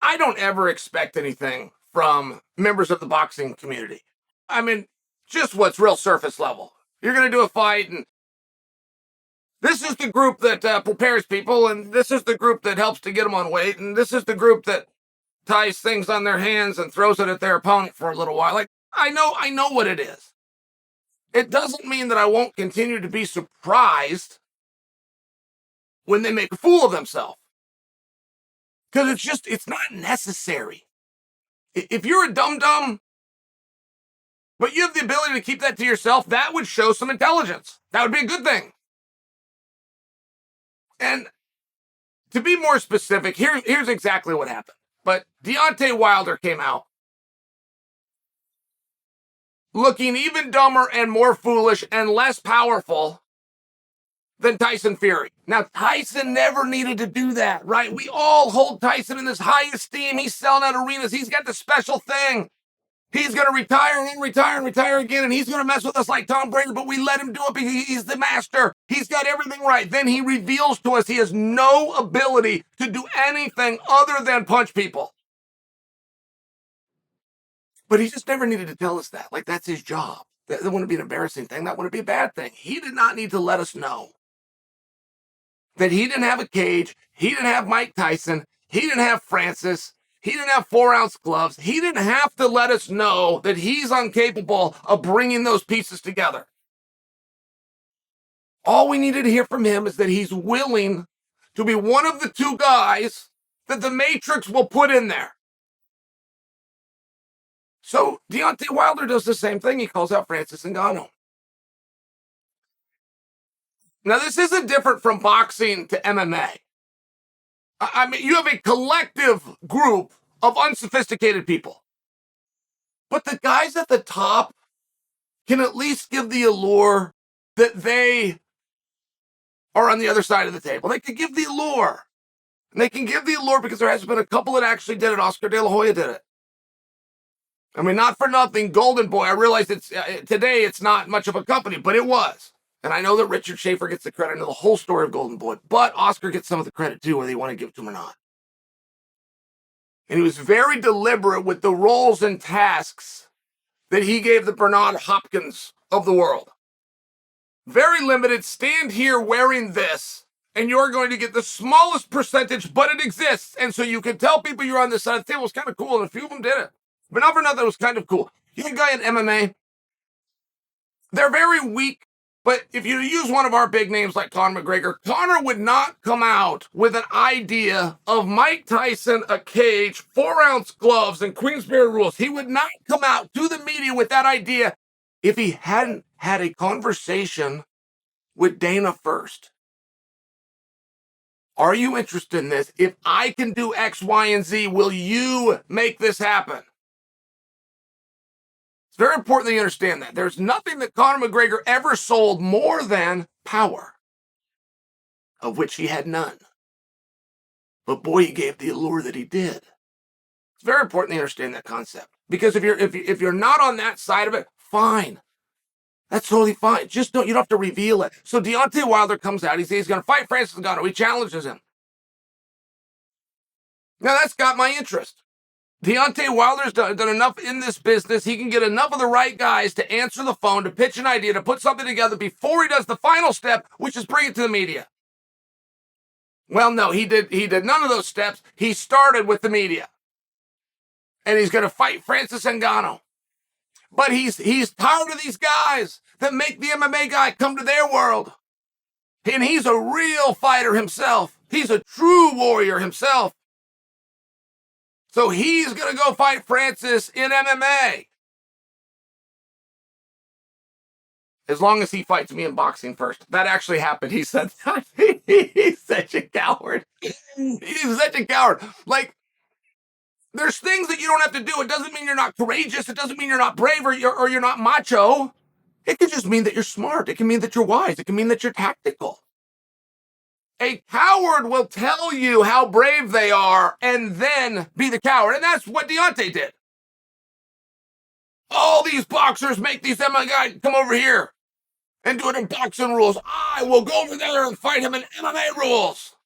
I don't ever expect anything from members of the boxing community. I mean, just what's real surface level. You're going to do a fight, and this is the group that prepares people, and this is the group that helps to get them on weight, and this is the group that ties things on their hands and throws it at their opponent for a little while. Like, I know what it is. It doesn't mean that I won't continue to be surprised when they make a fool of themselves. Because it's not necessary. If you're a dum-dum, but you have the ability to keep that to yourself, that would show some intelligence. That would be a good thing. And to be more specific, here's exactly what happened. But Deontay Wilder came out looking even dumber and more foolish and less powerful than Tyson Fury. Now, Tyson never needed to do that, right? We all hold Tyson in this high esteem. He's selling out arenas. He's got the special thing. He's going to retire and retire and retire again, and he's going to mess with us like Tom Brady, but we let him do it because he's the master. He's got everything right. Then he reveals to us he has no ability to do anything other than punch people. But he just never needed to tell us that. Like, that's his job. That wouldn't be an embarrassing thing. That wouldn't be a bad thing. He did not need to let us know that he didn't have a cage. He didn't have Mike Tyson. He didn't have Francis. He didn't have 4-ounce gloves. He didn't have to let us know that he's incapable of bringing those pieces together. All we needed to hear from him is that he's willing to be one of the two guys that the Matrix will put in there. So Deontay Wilder does the same thing. He calls out Francis Ngannou. Now, this isn't different from boxing to MMA. I mean, you have a collective group of unsophisticated people. But the guys at the top can at least give the allure that they are on the other side of the table. They can give the allure. And they can give the allure because there has been a couple that actually did it. Oscar De La Hoya did it. I mean, not for nothing, Golden Boy. I realize today it's not much of a company, but it was. And I know that Richard Schaefer gets the credit. I know the whole story of Golden Boy, but Oscar gets some of the credit too, whether you want to give it to him or not. And he was very deliberate with the roles and tasks that he gave the Bernard Hopkins of the world. Very limited. Stand here wearing this, and you're going to get the smallest percentage, but it exists. And so you can tell people you're on this side of the table. It's kind of cool, and a few of them did it. But not for nothing, it was kind of cool. You have a guy in MMA, they're very weak. But if you use one of our big names like Conor McGregor, Conor would not come out with an idea of Mike Tyson, a cage, 4-ounce gloves, and Queensberry rules. He would not come out to the media with that idea if he hadn't had a conversation with Dana first. Are you interested in this? If I can do X, Y, and Z, will you make this happen? Very important that you understand that. There's nothing that Conor McGregor ever sold more than power, of which he had none. But boy, he gave the allure that he did. It's very important that you understand that concept. Because if you're not on that side of it, fine. That's totally fine. Just you don't have to reveal it. So Deontay Wilder comes out. He says he's going to fight Francis Ngannou. He challenges him. Now that's got my interest. Deontay Wilder's done enough in this business. He can get enough of the right guys to answer the phone, to pitch an idea, to put something together before he does the final step, which is bring it to the media. Well, no, he did none of those steps. He started with the media. And he's going to fight Francis Ngannou. But he's tired of these guys that make the MMA guy come to their world. And he's a real fighter himself. He's a true warrior himself. So he's going to go fight Francis in MMA. As long as he fights me in boxing first. That actually happened. He said that. He's such a coward. He's such a coward. Like, there's things that you don't have to do. It doesn't mean you're not courageous. It doesn't mean you're not brave or you're not macho. It can just mean that you're smart. It can mean that you're wise. It can mean that you're tactical. A coward will tell you how brave they are and then be the coward. And that's what Deontay did. All these boxers make these MMA guys come over here and do it in boxing rules. I will go over there and fight him in MMA rules.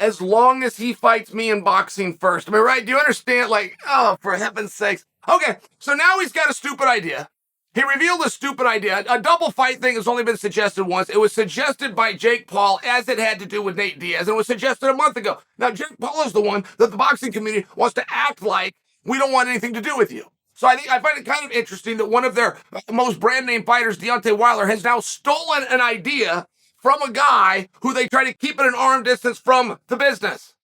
as long as he fights me in boxing first. Am I right? Do you understand? Like, oh, for heaven's sakes. Okay, so now he's got a stupid idea. He revealed a stupid idea. A double fight thing has only been suggested once. It was suggested by Jake Paul as it had to do with Nate Diaz, and it was suggested a month ago. Now, Jake Paul is the one that the boxing community wants to act like we don't want anything to do with you. So I find it kind of interesting that one of their most brand name fighters, Deontay Wilder, has now stolen an idea from a guy who they try to keep at an arm distance from the business.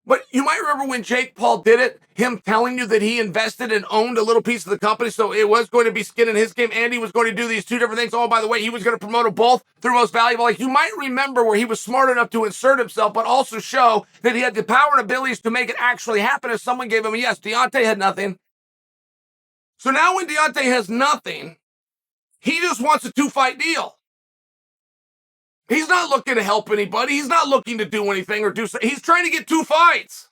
But you might remember when Jake Paul did it, him telling you that he invested and owned a little piece of the company, so it was going to be skin in his game, and he was going to do these two different things. Oh, by the way, he was going to promote them both through Most Valuable. Like, you might remember where he was smart enough to insert himself, but also show that he had the power and abilities to make it actually happen if someone gave him a yes. Deontay had nothing. So now when Deontay has nothing, he just wants a 2-fight deal. He's not looking to help anybody. He's not looking to do anything or do something. He's trying to get 2 fights.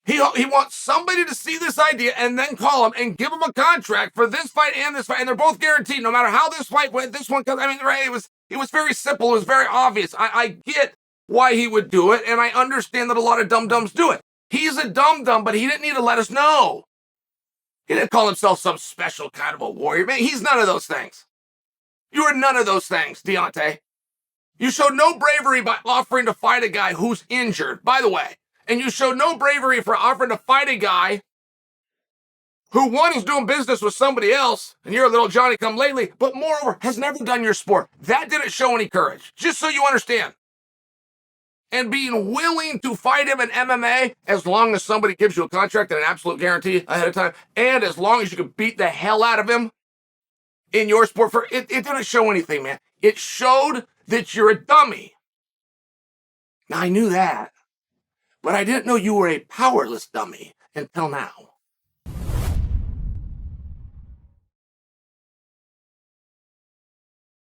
He wants somebody to see this idea and then call him and give him a contract for this fight and this fight. And they're both guaranteed. No matter how this fight went, this one comes. I mean, right, it was very simple. It was very obvious. I get why he would do it, and I understand that a lot of dum-dums do it. He's a dum-dum, but he didn't need to let us know. He didn't call himself some special kind of a warrior. Man, he's none of those things. You are none of those things, Deontay. You showed no bravery by offering to fight a guy who's injured, by the way. And you showed no bravery for offering to fight a guy who, one, is doing business with somebody else, and you're a little Johnny-come-lately, but moreover, has never done your sport. That didn't show any courage, just so you understand. And being willing to fight him in MMA, as long as somebody gives you a contract and an absolute guarantee ahead of time, and as long as you can beat the hell out of him in your sport, it didn't show anything, man. It showed that you're a dummy. Now, I knew that, but I didn't know you were a powerless dummy until now.